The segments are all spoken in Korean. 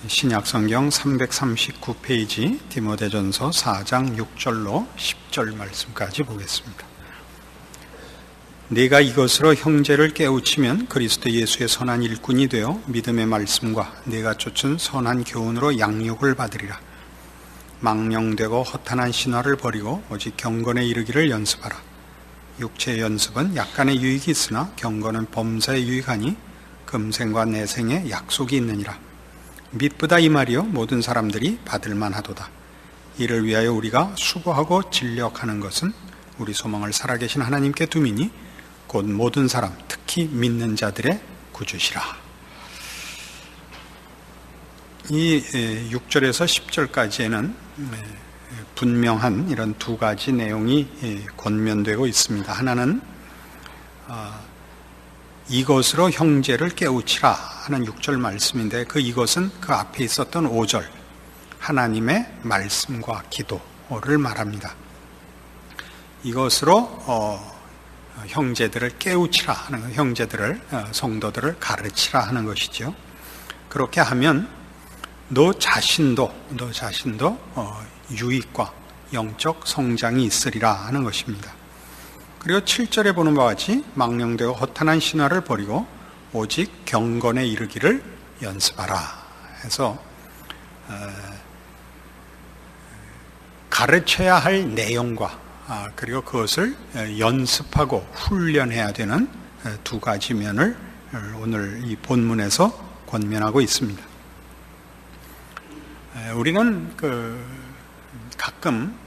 신약성경 339페이지 디모데전서 4장 6절로 10절 말씀까지 보겠습니다. 네가 이것으로 형제를 깨우치면 그리스도 예수의 선한 일꾼이 되어 믿음의 말씀과 네가 쫓은 선한 교훈으로 양육을 받으리라. 망령되고 허탄한 신화를 버리고 오직 경건에 이르기를 연습하라. 육체의 연습은 약간의 유익이 있으나 경건은 범사에 유익하니 금생과 내생에 약속이 있느니라. 믿보다 이 말이요 모든 사람들이 받을만 하도다. 이를 위하여 우리가 수고하고 진력하는 것은 우리 소망을 살아계신 하나님께 두미니 곧 모든 사람 특히 믿는 자들의 구주시라. 이 6절에서 10절까지에는 분명한 이런 두 가지 내용이 권면되고 있습니다. 하나는 이것으로 형제를 깨우치라 하는 6절 말씀인데, 그 이것은 그 앞에 있었던 5절 하나님의 말씀과 기도를 말합니다. 이것으로 형제들을 깨우치라 하는, 형제들을, 성도들을 가르치라 하는 것이죠. 그렇게 하면 너 자신도 유익과 영적 성장이 있으리라 하는 것입니다. 그리고 7절에 보는 바와 같이 망령되고 허탄한 신화를 버리고 오직 경건에 이르기를 연습하라 해서 가르쳐야 할 내용과 그리고 그것을 연습하고 훈련해야 되는 두 가지 면을 오늘 이 본문에서 권면하고 있습니다. 우리는 가끔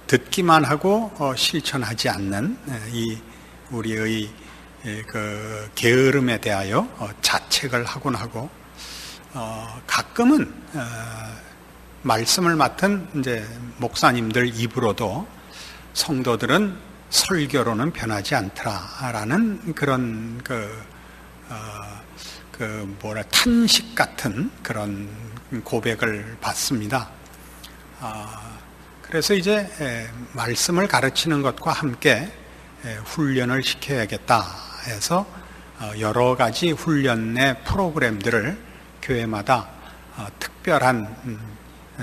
듣기만 하고 실천하지 않는 이 우리의 게으름에 대하여 자책을 하곤 하고, 가끔은 말씀을 맡은 이제 목사님들 입으로도 성도들은 설교로는 변하지 않더라라는 그런 탄식 같은 그런 고백을 받습니다. 그래서 이제 말씀을 가르치는 것과 함께 훈련을 시켜야겠다 해서 여러 가지 훈련의 프로그램들을 교회마다 특별한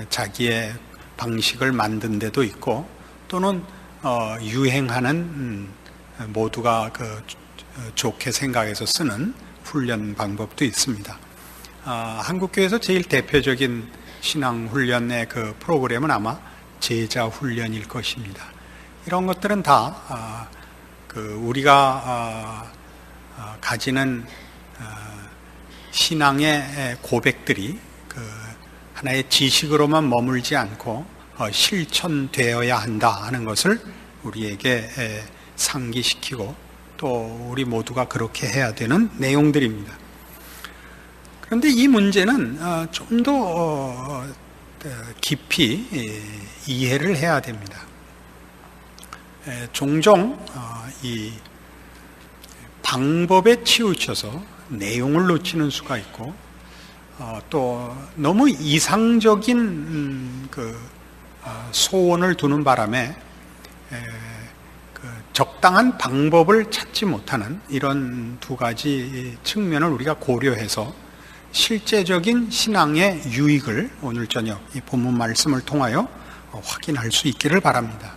자기의 방식을 만든 데도 있고, 또는 유행하는 모두가 좋게 생각해서 쓰는 훈련 방법도 있습니다. 한국교회에서 제일 대표적인 신앙훈련의 그 프로그램은 아마 제자 훈련일 것입니다. 이런 것들은 다 우리가 가지는 신앙의 고백들이 하나의 지식으로만 머물지 않고 실천되어야 한다 하는 것을 우리에게 상기시키고, 또 우리 모두가 그렇게 해야 되는 내용들입니다. 그런데 이 문제는 좀 더 깊이 이해를 해야 됩니다. 종종 이 방법에 치우쳐서 내용을 놓치는 수가 있고, 또 너무 이상적인 소원을 두는 바람에 적당한 방법을 찾지 못하는 이런 두 가지 측면을 우리가 고려해서 실제적인 신앙의 유익을 오늘 저녁 이 본문 말씀을 통하여 확인할 수 있기를 바랍니다.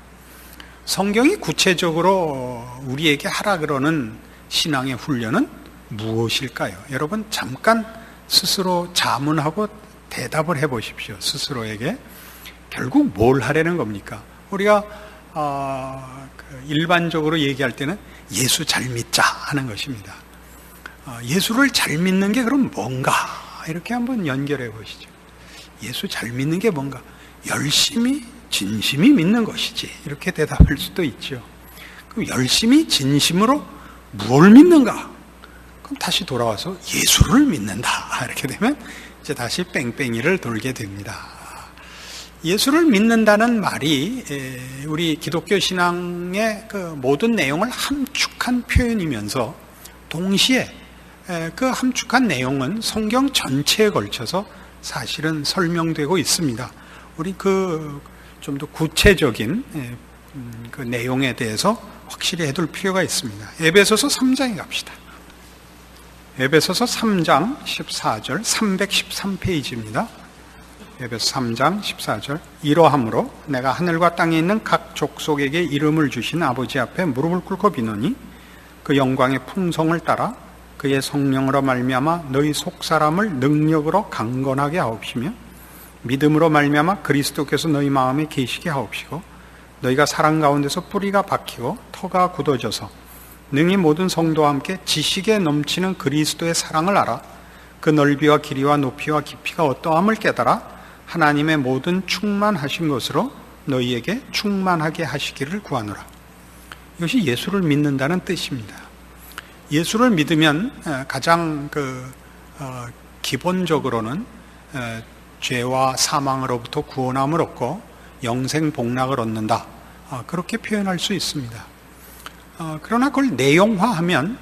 성경이 구체적으로 우리에게 하라 그러는 신앙의 훈련은 무엇일까요? 여러분 잠깐 스스로 자문하고 대답을 해보십시오. 스스로에게 결국 뭘 하려는 겁니까? 우리가 일반적으로 얘기할 때는 예수 잘 믿자 하는 것입니다. 예수를 잘 믿는 게 그럼 뭔가? 이렇게 한번 연결해 보시죠. 예수 잘 믿는 게 뭔가? 열심히 진심이 믿는 것이지, 이렇게 대답할 수도 있죠. 그럼 열심히 진심으로 뭘 믿는가? 그럼 다시 돌아와서 예수를 믿는다, 이렇게 되면 이제 다시 뺑뺑이를 돌게 됩니다. 예수를 믿는다는 말이 우리 기독교 신앙의 모든 내용을 함축한 표현이면서 동시에 그 함축한 내용은 성경 전체에 걸쳐서 사실은 설명되고 있습니다. 우리 좀 더 구체적인 그 내용에 대해서 확실히 해둘 필요가 있습니다. 에베소서 3장에 갑시다. 에베소서 3장 14절 313페이지입니다. 에베소 3장 14절 이러함으로 내가 하늘과 땅에 있는 각 족속에게 이름을 주신 아버지 앞에 무릎을 꿇고 비노니 그 영광의 풍성을 따라 그의 성령으로 말미암아 너희 속사람을 능력으로 강건하게 하옵시며 믿음으로 말미암아 그리스도께서 너희 마음에 계시게 하옵시고 너희가 사랑 가운데서 뿌리가 박히고 터가 굳어져서 능히 모든 성도와 함께 지식에 넘치는 그리스도의 사랑을 알아 그 넓이와 길이와 높이와 깊이가 어떠함을 깨달아 하나님의 모든 충만하신 것으로 너희에게 충만하게 하시기를 구하노라. 이것이 예수를 믿는다는 뜻입니다. 예수를 믿으면 가장 기본적으로는 죄와 사망으로부터 구원함을 얻고 영생 복락을 얻는다. 그렇게 표현할 수 있습니다. 그러나 그걸 내용화하면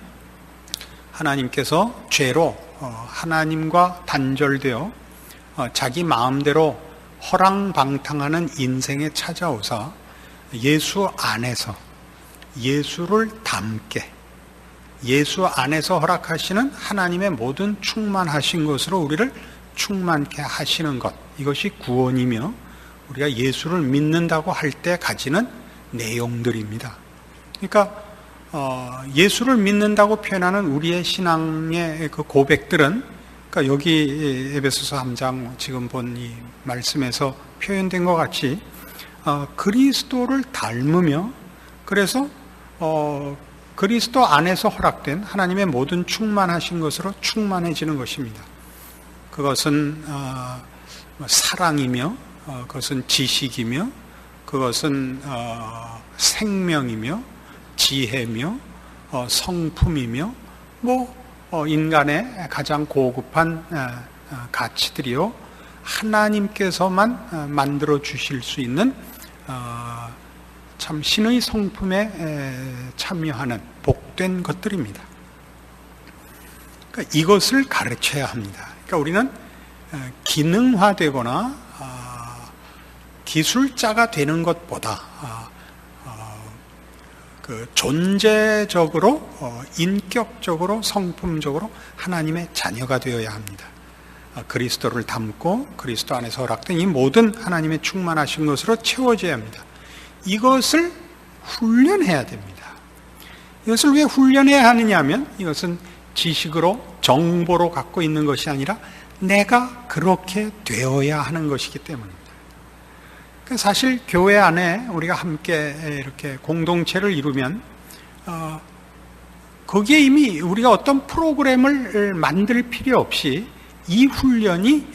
하나님께서 죄로 하나님과 단절되어 자기 마음대로 허랑방탕하는 인생에 찾아오사 예수 안에서 예수를 닮게 예수 안에서 허락하시는 하나님의 모든 충만하신 것으로 우리를 충만케 하시는 것, 이것이 구원이며 우리가 예수를 믿는다고 할 때 가지는 내용들입니다. 그러니까 예수를 믿는다고 표현하는 우리의 신앙의 그 고백들은, 그러니까 여기 에베소서 3장 지금 본 이 말씀에서 표현된 것 같이 그리스도를 닮으며, 그래서 그리스도 안에서 허락된 하나님의 모든 충만하신 것으로 충만해지는 것입니다. 그것은 사랑이며, 그것은 지식이며, 그것은 생명이며, 지혜며, 성품이며, 인간의 가장 고급한 가치들이요, 하나님께서만 만들어 주실 수 있는 참 신의 성품에 참여하는 복된 것들입니다. 그러니까 이것을 가르쳐야 합니다. 그러니까 우리는 기능화되거나 기술자가 되는 것보다 존재적으로, 인격적으로, 성품적으로 하나님의 자녀가 되어야 합니다. 그리스도를 닮고 그리스도 안에서 허락된 이 모든 하나님의 충만하신 것으로 채워져야 합니다. 이것을 훈련해야 됩니다. 이것을 왜 훈련해야 하느냐 하면, 이것은 지식으로, 정보로 갖고 있는 것이 아니라 내가 그렇게 되어야 하는 것이기 때문입니다. 사실 교회 안에 우리가 함께 이렇게 공동체를 이루면 거기에 이미 우리가 어떤 프로그램을 만들 필요 없이 이 훈련이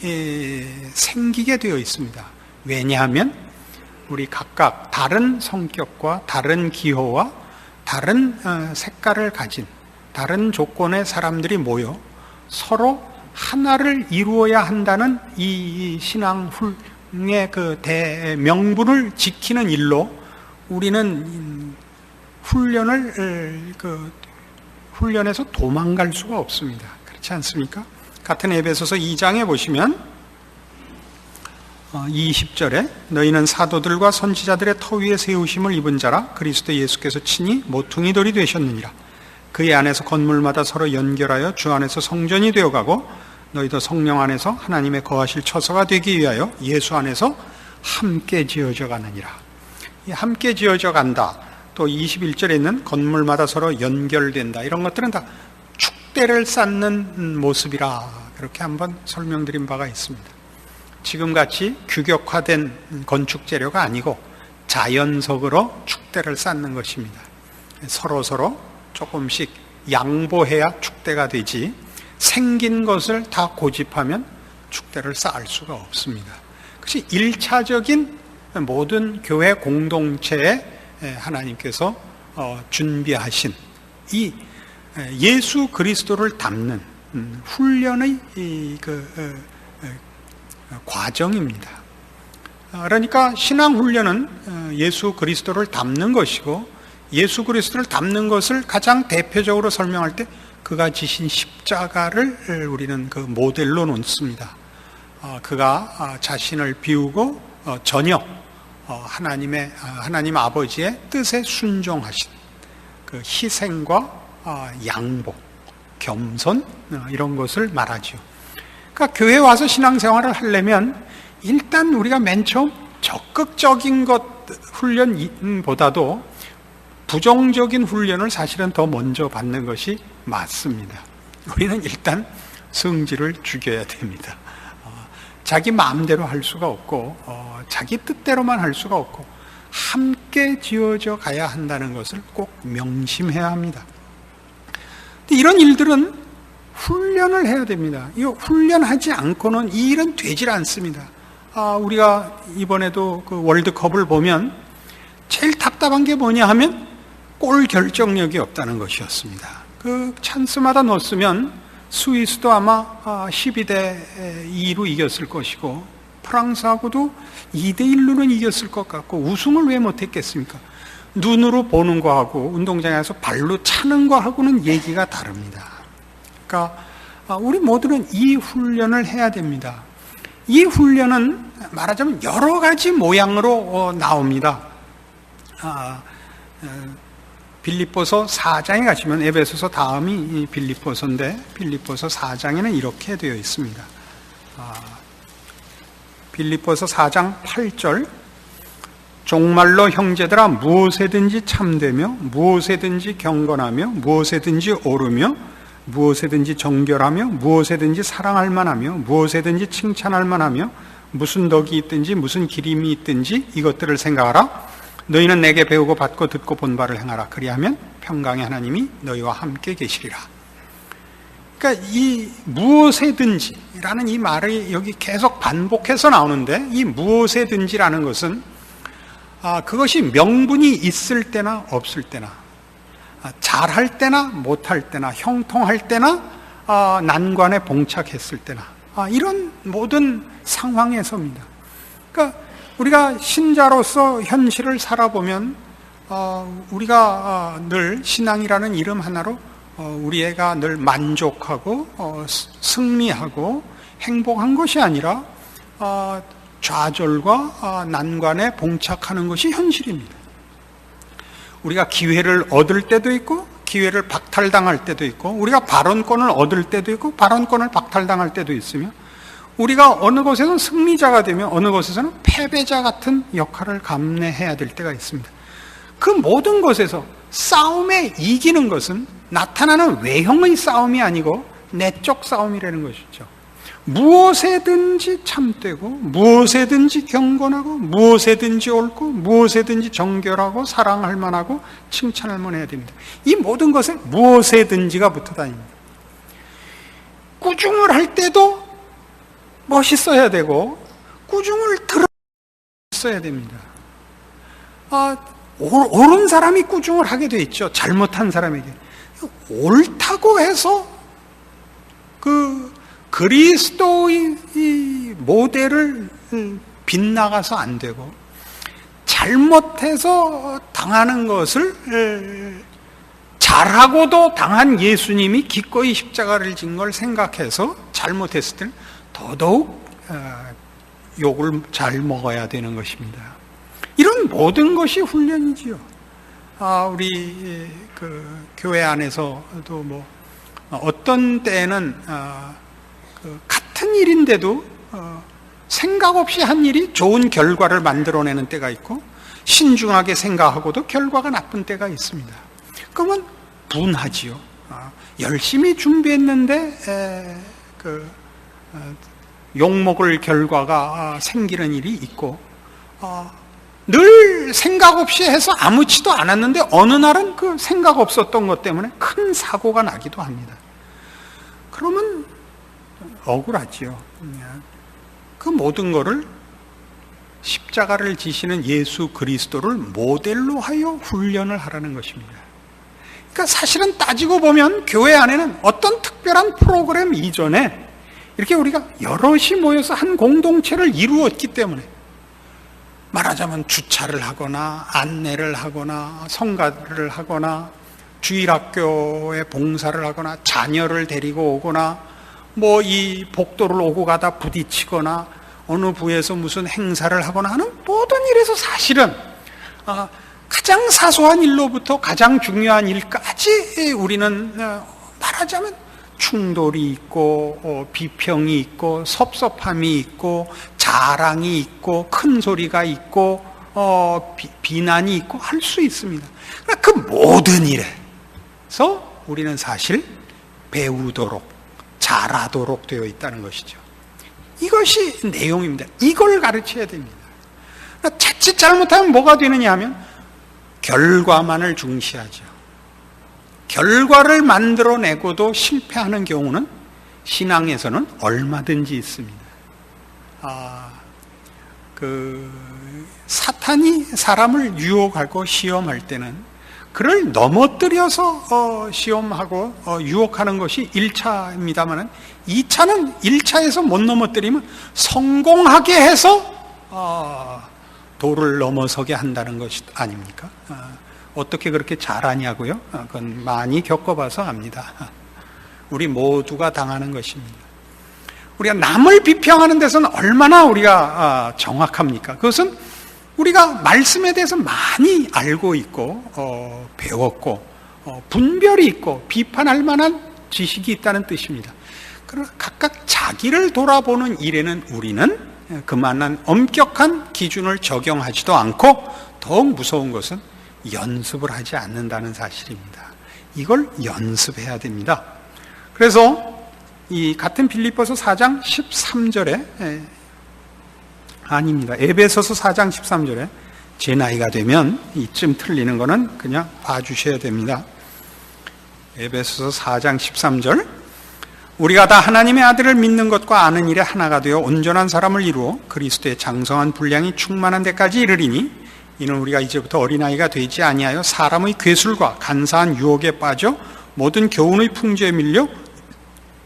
생기게 되어 있습니다. 왜냐하면 우리 각각 다른 성격과 다른 기호와 다른 색깔을 가진 다른 조건의 사람들이 모여 서로 하나를 이루어야 한다는 이 신앙 의 그 대명분을 지키는 일로 우리는 훈련에서 도망갈 수가 없습니다. 그렇지 않습니까? 같은 에베소서 2장에 보시면 20절에 너희는 사도들과 선지자들의 터 위에 세우심을 입은 자라 그리스도 예수께서 친히 모퉁이 돌이 되셨느니라. 그의 안에서 건물마다 서로 연결하여 주 안에서 성전이 되어가고 너희도 성령 안에서 하나님의 거하실 처소가 되기 위하여 예수 안에서 함께 지어져 가느니라. 함께 지어져 간다. 또 21절에 있는 건물마다 서로 연결된다. 이런 것들은 다 축대를 쌓는 모습이라 그렇게 한번 설명드린 바가 있습니다. 지금같이 규격화된 건축 재료가 아니고 자연석으로 축대를 쌓는 것입니다. 서로 조금씩 양보해야 축대가 되지, 생긴 것을 다 고집하면 축대를 쌓을 수가 없습니다. 그것이 1차적인 모든 교회 공동체에 하나님께서 준비하신 이 예수 그리스도를 닮는 훈련의 과정입니다. 그러니까 신앙 훈련은 예수 그리스도를 닮는 것이고, 예수 그리스도를 닮는 것을 가장 대표적으로 설명할 때 그가 지신 십자가를 우리는 그 모델로 놓습니다. 그가 자신을 비우고 전혀 하나님 아버지의 뜻에 순종하신 그 희생과 양보, 겸손 이런 것을 말하죠. 그러니까 교회 와서 신앙생활을 하려면 일단 우리가 맨 처음 적극적인 것 훈련보다도 부정적인 훈련을 사실은 더 먼저 받는 것이 맞습니다. 우리는 일단 성질을 죽여야 됩니다. 자기 마음대로 할 수가 없고 자기 뜻대로만 할 수가 없고 함께 지어져 가야 한다는 것을 꼭 명심해야 합니다. 이런 일들은 훈련을 해야 됩니다. 이 훈련하지 않고는 이 일은 되질 않습니다. 우리가 이번에도 그 월드컵을 보면 제일 답답한 게 뭐냐 하면 골 결정력이 없다는 것이었습니다. 그 찬스마다 넣었으면 스위스도 아마 12대 2로 이겼을 것이고 프랑스하고도 2대 1로는 이겼을 것 같고 우승을 왜 못했겠습니까? 눈으로 보는 거하고 운동장에서 발로 차는 거하고는 얘기가 다릅니다. 그러니까 우리 모두는 이 훈련을 해야 됩니다. 이 훈련은 말하자면 여러 가지 모양으로 나옵니다. 빌립보서 4장에 가시면 에베소서 다음이 빌립보서인데 빌립보서 4장에는 이렇게 되어 있습니다. 빌립보서 4장 8절 종말로 형제들아 무엇에든지 참되며 무엇에든지 경건하며 무엇에든지 오르며 무엇에든지 정결하며 무엇에든지 사랑할 만하며 무엇에든지 칭찬할 만하며 무슨 덕이 있든지 무슨 기림이 있든지 이것들을 생각하라. 너희는 내게 배우고 받고 듣고 본 바를 행하라. 그리하면 평강의 하나님이 너희와 함께 계시리라. 그러니까 이 무엇에든지라는 이 말이 여기 계속 반복해서 나오는데 이 무엇에든지라는 것은 그것이 명분이 있을 때나 없을 때나 잘할 때나 못할 때나 형통할 때나 난관에 봉착했을 때나 이런 모든 상황에서입니다. 그러니까 우리가 신자로서 현실을 살아보면 우리가 늘 신앙이라는 이름 하나로 우리가 늘 만족하고 승리하고 행복한 것이 아니라 좌절과 난관에 봉착하는 것이 현실입니다. 우리가 기회를 얻을 때도 있고 기회를 박탈당할 때도 있고 우리가 발언권을 얻을 때도 있고 발언권을 박탈당할 때도 있으며 우리가 어느 곳에서는 승리자가 되면 어느 곳에서는 패배자 같은 역할을 감내해야 될 때가 있습니다. 그 모든 것에서 싸움에 이기는 것은 나타나는 외형의 싸움이 아니고 내적 싸움이라는 것이죠. 무엇에든지 참되고 무엇에든지 경건하고 무엇에든지 옳고 무엇에든지 정결하고 사랑할 만하고 칭찬할 만해야 됩니다. 이 모든 것에 무엇에든지가 붙어 다닙니다. 꾸중을 할 때도 멋있어야 되고 꾸중을 들어야 됩니다. 옳은 사람이 꾸중을 하게 돼 있죠. 잘못한 사람에게. 옳다고 해서 그리스도의 이 모델을 빗나가서 안 되고 잘못해서 당하는 것을 잘하고도 당한 예수님이 기꺼이 십자가를 진 걸 생각해서 잘못했을 때는 더더욱 욕을 잘 먹어야 되는 것입니다. 이런 모든 것이 훈련이지요. 우리 교회 안에서도 어떤 때에는 같은 일인데도 생각 없이 한 일이 좋은 결과를 만들어내는 때가 있고 신중하게 생각하고도 결과가 나쁜 때가 있습니다. 그러면 분하지요. 열심히 준비했는데 욕먹을 결과가 생기는 일이 있고 늘 생각 없이 해서 아무렇지도 않았는데 어느 날은 그 생각 없었던 것 때문에 큰 사고가 나기도 합니다. 그러면 억울하지요. 그 모든 것을 십자가를 지시는 예수 그리스도를 모델로 하여 훈련을 하라는 것입니다. 그러니까 사실은 따지고 보면 교회 안에는 어떤 특별한 프로그램 이전에 이렇게 우리가 여럿이 모여서 한 공동체를 이루었기 때문에 말하자면 주차를 하거나 안내를 하거나 성가를 하거나 주일학교에 봉사를 하거나 자녀를 데리고 오거나 이 복도를 오고 가다 부딪히거나 어느 부에서 무슨 행사를 하거나 하는 모든 일에서 사실은 가장 사소한 일로부터 가장 중요한 일까지 우리는 말하자면 충돌이 있고 비평이 있고 섭섭함이 있고 자랑이 있고 큰 소리가 있고 비난이 있고 할 수 있습니다. 그 모든 일에서 우리는 사실 배우도록 잘하도록 되어 있다는 것이죠. 이것이 내용입니다. 이걸 가르쳐야 됩니다. 자칫 잘못하면 뭐가 되느냐 하면 결과만을 중시하죠. 결과를 만들어내고도 실패하는 경우는 신앙에서는 얼마든지 있습니다. 사탄이 사람을 유혹하고 시험할 때는 그를 넘어뜨려서 시험하고 유혹하는 것이 1차입니다만 2차는 1차에서 못 넘어뜨리면 성공하게 해서 도를 넘어서게 한다는 것이 아닙니까? 어떻게 그렇게 잘하냐고요? 그건 많이 겪어봐서 압니다. 우리 모두가 당하는 것입니다. 우리가 남을 비평하는 데서는 얼마나 우리가 정확합니까? 그것은 우리가 말씀에 대해서 많이 알고 있고 배웠고 분별이 있고 비판할 만한 지식이 있다는 뜻입니다. 그러나 각각 자기를 돌아보는 일에는 우리는 그만한 엄격한 기준을 적용하지도 않고 더욱 무서운 것은 연습을 하지 않는다는 사실입니다. 이걸 연습해야 됩니다. 그래서 이 같은 빌립보서 4장 13절에 아닙니다. 에베소서 4장 13절에 제 나이가 되면 이쯤 틀리는 거는 그냥 봐주셔야 됩니다. 에베소서 4장 13절 우리가 다 하나님의 아들을 믿는 것과 아는 일에 하나가 되어 온전한 사람을 이루어 그리스도의 장성한 분량이 충만한 데까지 이르리니 이는 우리가 이제부터 어린아이가 되지 아니하여 사람의 괴술과 간사한 유혹에 빠져 모든 교훈의 풍조에 밀려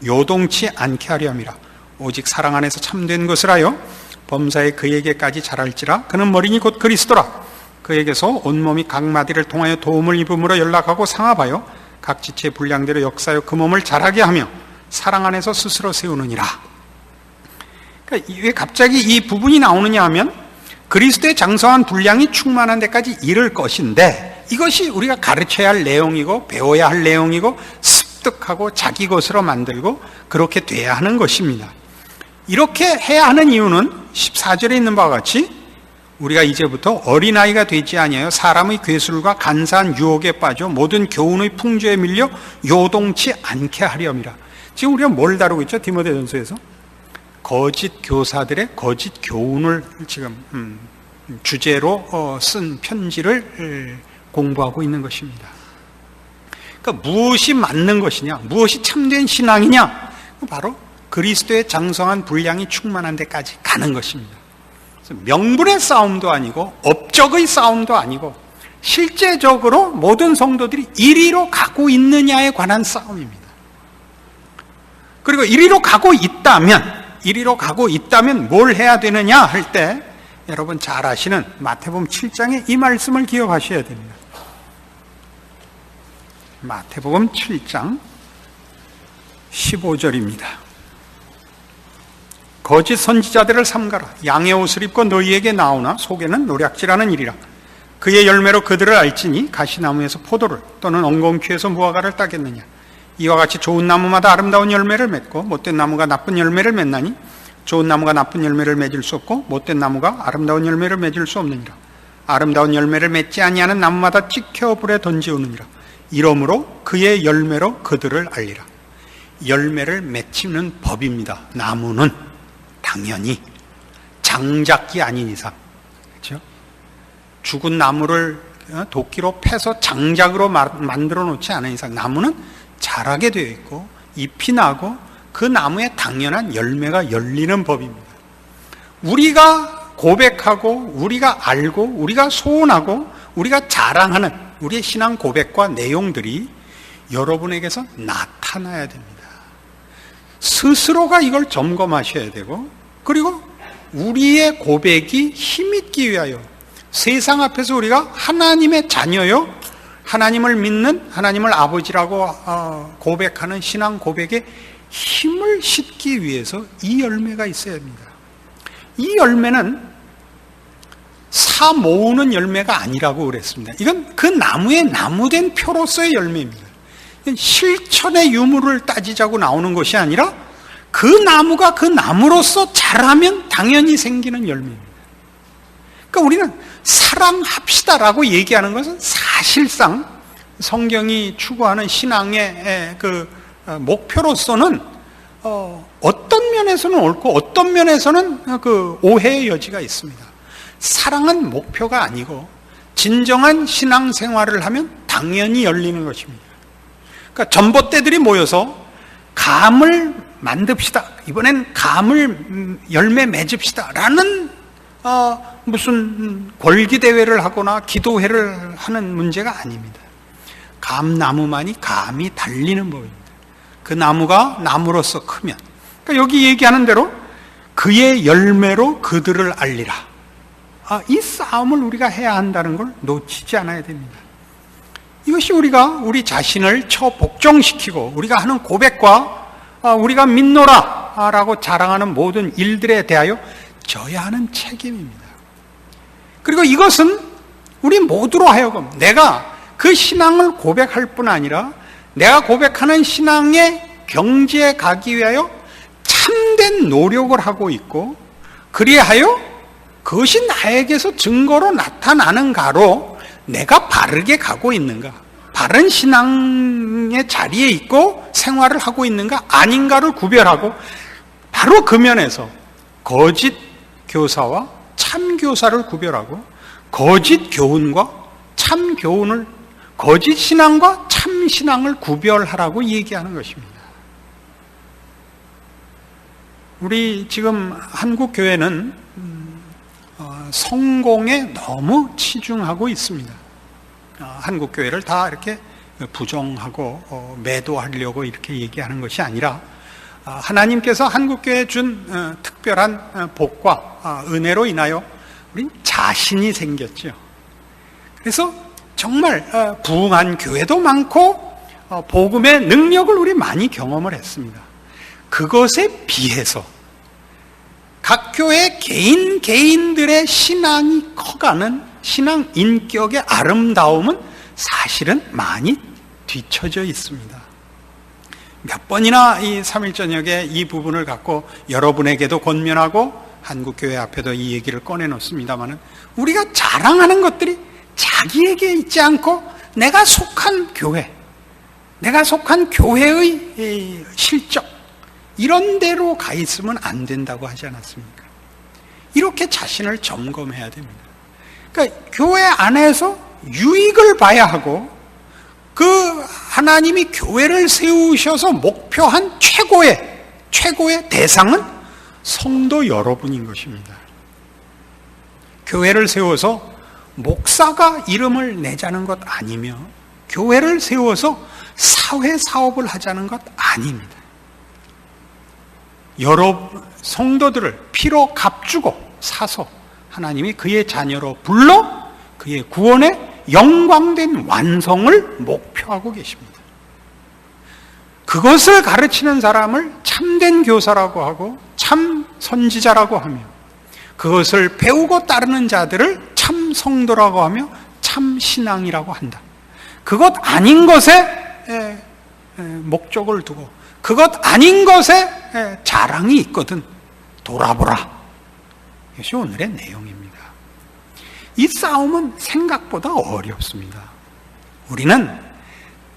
요동치 않게 하려 함이라. 오직 사랑 안에서 참된 것을 하여 범사에 그에게까지 자랄지라. 그는 머리니 곧 그리스도라. 그에게서 온몸이 각 마디를 통하여 도움을 입음으로 연락하고 상합하여 각 지체의 분량대로 역사하여 그 몸을 자라게 하며 사랑 안에서 스스로 세우느니라. 그러니까 왜 갑자기 이 부분이 나오느냐 하면 그리스도의 장성한 분량이 충만한 데까지 이를 것인데 이것이 우리가 가르쳐야 할 내용이고 배워야 할 내용이고 습득하고 자기 것으로 만들고 그렇게 돼야 하는 것입니다. 이렇게 해야 하는 이유는 14절에 있는 바와 같이 우리가 이제부터 어린아이가 되지 아니하여 사람의 괴술과 간사한 유혹에 빠져 모든 교훈의 풍조에 밀려 요동치 않게 하렴이라. 지금 우리가 뭘 다루고 있죠? 디모데전서에서 거짓 교사들의 거짓 교훈을 지금 주제로 쓴 편지를 공부하고 있는 것입니다. 그러니까 무엇이 맞는 것이냐, 무엇이 참된 신앙이냐, 바로 그리스도의 장성한 분량이 충만한 데까지 가는 것입니다. 명분의 싸움도 아니고 업적의 싸움도 아니고 실제적으로 모든 성도들이 이리로 가고 있느냐에 관한 싸움입니다. 그리고 이리로 가고 있다면 뭘 해야 되느냐 할 때 여러분 잘 아시는 마태복음 7장의 이 말씀을 기억하셔야 됩니다. 마태복음 7장 15절입니다. 거짓 선지자들을 삼가라. 양의 옷을 입고 너희에게 나오나 속에는 노략질하는 일이라. 그의 열매로 그들을 알지니 가시나무에서 포도를 또는 엉겅퀴에서 무화과를 따겠느냐. 이와 같이 좋은 나무마다 아름다운 열매를 맺고 못된 나무가 나쁜 열매를 맺나니 좋은 나무가 나쁜 열매를 맺을 수 없고 못된 나무가 아름다운 열매를 맺을 수 없느니라. 아름다운 열매를 맺지 아니하는 나무마다 찍혀 불에 던지우느니라. 이러므로 그의 열매로 그들을 알리라. 열매를 맺히는 법입니다. 나무는 당연히 장작이 아닌 이상, 그렇죠? 죽은 나무를 도끼로 패서 장작으로 만들어 놓지 않은 이상 나무는 자라게 되어 있고 잎이 나고 그 나무에 당연한 열매가 열리는 법입니다. 우리가 고백하고 우리가 알고 우리가 소원하고 우리가 자랑하는 우리의 신앙 고백과 내용들이 여러분에게서 나타나야 됩니다. 스스로가 이걸 점검하셔야 되고 그리고 우리의 고백이 힘있기 위하여 세상 앞에서 우리가 하나님의 자녀요 하나님을 믿는 하나님을 아버지라고 고백하는 신앙 고백에 힘을 싣기 위해서 이 열매가 있어야 합니다. 이 열매는 사 모으는 열매가 아니라고 그랬습니다. 이건 그 나무의 나무된 표로서의 열매입니다. 실천의 유무를 따지자고 나오는 것이 아니라 그 나무가 그 나무로서 자라면 당연히 생기는 열매입니다. 그러니까 우리는 사랑합시다라고 얘기하는 것은 사실상 성경이 추구하는 신앙의 그 목표로서는 어떤 면에서는 옳고 어떤 면에서는 그 오해의 여지가 있습니다. 사랑은 목표가 아니고 진정한 신앙생활을 하면 당연히 열리는 것입니다. 그러니까 전봇대들이 모여서 감을 만듭시다. 이번엔 감을 열매 맺읍시다. 라는 무슨 골기대회를 하거나 기도회를 하는 문제가 아닙니다. 감나무만이 감이 달리는 법입니다. 그 나무가 나무로서 크면, 그러니까 여기 얘기하는 대로 그의 열매로 그들을 알리라. 이 싸움을 우리가 해야 한다는 걸 놓치지 않아야 됩니다. 이것이 우리 자신을 복종시키고 우리가 하는 고백과 우리가 믿노라 라고 자랑하는 모든 일들에 대하여 져야 하는 책임입니다. 그리고 이것은 우리 모두로 하여금 내가 그 신앙을 고백할 뿐 아니라 내가 고백하는 신앙의 경지에 가기 위하여 참된 노력을 하고 있고, 그리하여 그것이 나에게서 증거로 나타나는가로 내가 바르게 가고 있는가, 바른 신앙의 자리에 있고 생활을 하고 있는가 아닌가를 구별하고, 바로 그 면에서 거짓 교사와 참 교사를 구별하고 거짓 교훈과 참 교훈을, 거짓 신앙과 참 신앙을 구별하라고 얘기하는 것입니다. 우리 지금 한국 교회는 성공에 너무 치중하고 있습니다. 한국 교회를 다 이렇게 부정하고 매도하려고 이렇게 얘기하는 것이 아니라, 하나님께서 한국 교회에 준 특별한 복과 은혜로 인하여 우린 자신이 생겼죠. 그래서 정말 부흥한 교회도 많고 복음의 능력을 우리 많이 경험을 했습니다. 그것에 비해서 각 교회 개인들의 신앙이 커가는 신앙 인격의 아름다움은 사실은 많이 뒤처져 있습니다. 몇 번이나 이 3일 저녁에 이 부분을 갖고 여러분에게도 권면하고 한국교회 앞에도 이 얘기를 꺼내놓습니다만, 우리가 자랑하는 것들이 자기에게 있지 않고 내가 속한 교회, 내가 속한 교회의 실적, 이런 데로 가 있으면 안 된다고 하지 않았습니까? 이렇게 자신을 점검해야 됩니다. 그러니까 교회 안에서 유익을 봐야 하고, 그 하나님이 교회를 세우셔서 목표한 최고의 대상은 성도 여러분인 것입니다. 교회를 세워서 목사가 이름을 내자는 것 아니며, 교회를 세워서 사회 사업을 하자는 것 아닙니다. 여러 성도들을 피로 값주고 사서 하나님이 그의 자녀로 불러 그의 구원의 영광된 완성을 목표하고 계십니다. 그것을 가르치는 사람을 참된 교사라고 하고 참 선지자라고 하며, 그것을 배우고 따르는 자들을 참 성도라고 하며 참 신앙이라고 한다. 그것 아닌 것에 목적을 두고 그것 아닌 것에 자랑이 있거든 돌아보라. 이것이 오늘의 내용입니다. 이 싸움은 생각보다 어렵습니다. 우리는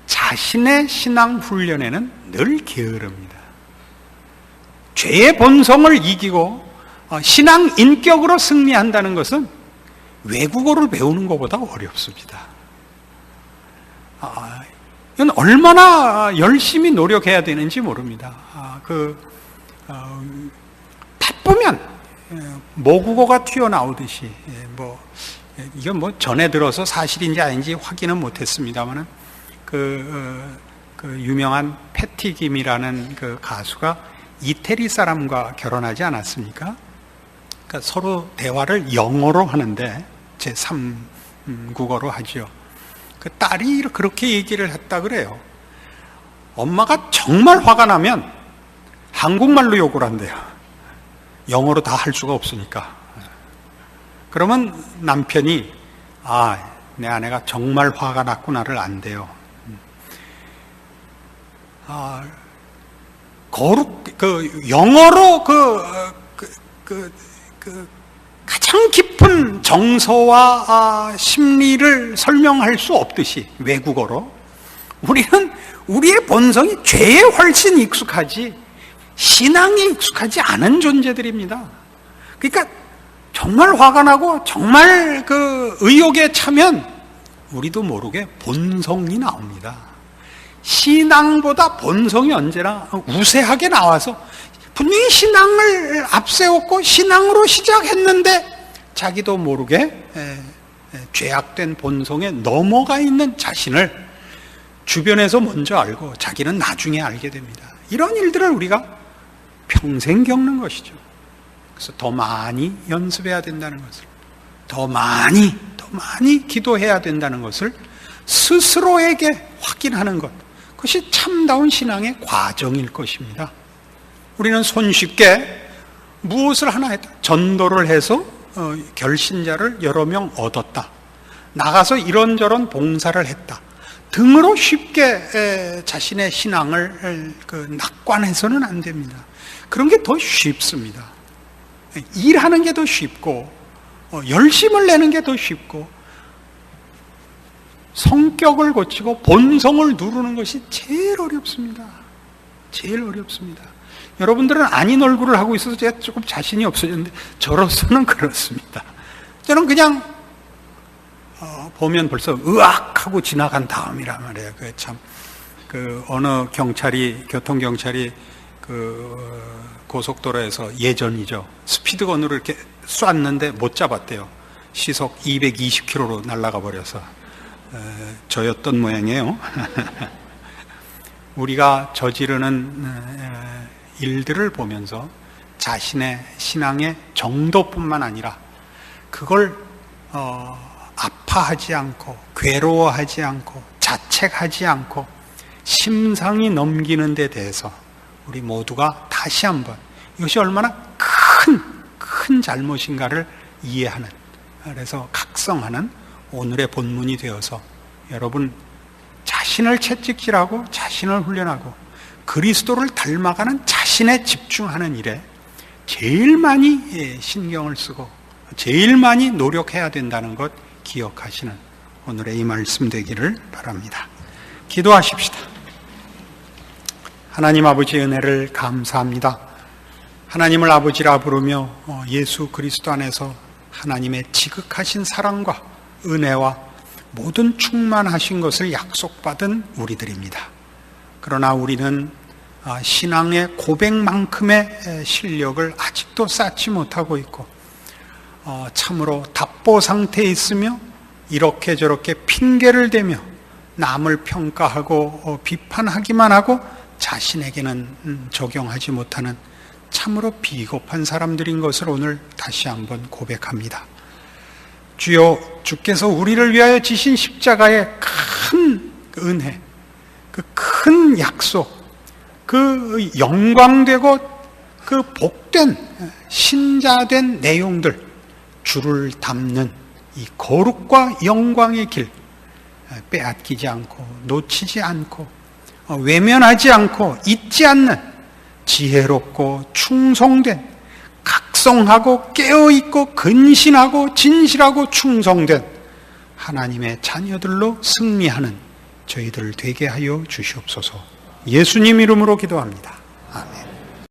자신의 신앙 훈련에는 늘 게으릅니다. 죄의 본성을 이기고 신앙 인격으로 승리한다는 것은 외국어를 배우는 것보다 어렵습니다. 이건 얼마나 열심히 노력해야 되는지 모릅니다. 바쁘면 모국어가 튀어나오듯이, 이건 전에 들어서 사실인지 아닌지 확인은 못했습니다만은 그 유명한 패티 김이라는 그 가수가 이태리 사람과 결혼하지 않았습니까? 그러니까 서로 대화를 영어로 하는데 제3국어로 하죠. 그 딸이 그렇게 얘기를 했다 그래요. 엄마가 정말 화가 나면 한국말로 욕을 한대요. 영어로 다 할 수가 없으니까. 그러면 남편이 내 아내가 정말 화가 났구나를 안대요. 영어로 가장 깊은 정서와 심리를 설명할 수 없듯이 외국어로 우리는 우리의 본성이 죄에 훨씬 익숙하지 신앙에 익숙하지 않은 존재들입니다. 그러니까 정말 화가 나고 정말 의욕에 차면 우리도 모르게 본성이 나옵니다. 신앙보다 본성이 언제나 우세하게 나와서 분명히 신앙을 앞세웠고 신앙으로 시작했는데 자기도 모르게 죄악된 본성에 넘어가 있는 자신을 주변에서 먼저 알고 자기는 나중에 알게 됩니다. 이런 일들을 우리가 평생 겪는 것이죠. 그래서 더 많이 연습해야 된다는 것을, 더 많이 기도해야 된다는 것을 스스로에게 확인하는 것, 그것이 참다운 신앙의 과정일 것입니다. 우리는 손쉽게 무엇을 하나 했다, 전도를 해서 결신자를 여러 명 얻었다, 나가서 이런저런 봉사를 했다 등으로 쉽게 자신의 신앙을 낙관해서는 안 됩니다. 그런 게 더 쉽습니다. 일하는 게 더 쉽고 열심을 내는 게 더 쉽고 성격을 고치고 본성을 누르는 것이 제일 어렵습니다. 제일 어렵습니다. 여러분들은 아닌 얼굴을 하고 있어서 제가 조금 자신이 없어졌는데 저로서는 그렇습니다. 저는 그냥 보면 벌써 으악하고 지나간 다음이란 말이에요. 어느 교통경찰이 고속도로에서 예전이죠. 스피드건으로 이렇게 쐈는데 못 잡았대요. 시속 220km로 날아가 버려서 저였던 모양이에요. 우리가 저지르는 일들을 보면서 자신의 신앙의 정도뿐만 아니라 그걸 아파하지 않고 괴로워하지 않고 자책하지 않고 심상히 넘기는 데 대해서 우리 모두가 다시 한번 이것이 얼마나 큰 잘못인가를 이해하는, 그래서 각성하는 오늘의 본문이 되어서 여러분 자신을 채찍질하고 자신을 훈련하고 그리스도를 닮아가는 자신에 집중하는 일에 제일 많이 신경을 쓰고 제일 많이 노력해야 된다는 것 기억하시는 오늘의 이 말씀 되기를 바랍니다. 기도하십시다. 하나님 아버지의 은혜를 감사합니다. 하나님을 아버지라 부르며 예수 그리스도 안에서 하나님의 지극하신 사랑과 은혜와 모든 충만하신 것을 약속받은 우리들입니다. 그러나 우리는 신앙의 고백만큼의 실력을 아직도 쌓지 못하고 있고 참으로 답보 상태에 있으며 이렇게 저렇게 핑계를 대며 남을 평가하고 비판하기만 하고 자신에게는 적용하지 못하는 참으로 비겁한 사람들인 것을 오늘 다시 한번 고백합니다. 주여, 주께서 우리를 위하여 지신 십자가의 큰 은혜, 그 큰 약속, 그 영광되고 그 복된 신자된 내용들, 주를 담는 이 거룩과 영광의 길 빼앗기지 않고 놓치지 않고 외면하지 않고 잊지 않는 지혜롭고 충성된, 각성하고 깨어있고 근신하고 진실하고 충성된 하나님의 자녀들로 승리하는 저희들 되게 하여 주시옵소서. 예수님 이름으로 기도합니다. 아멘.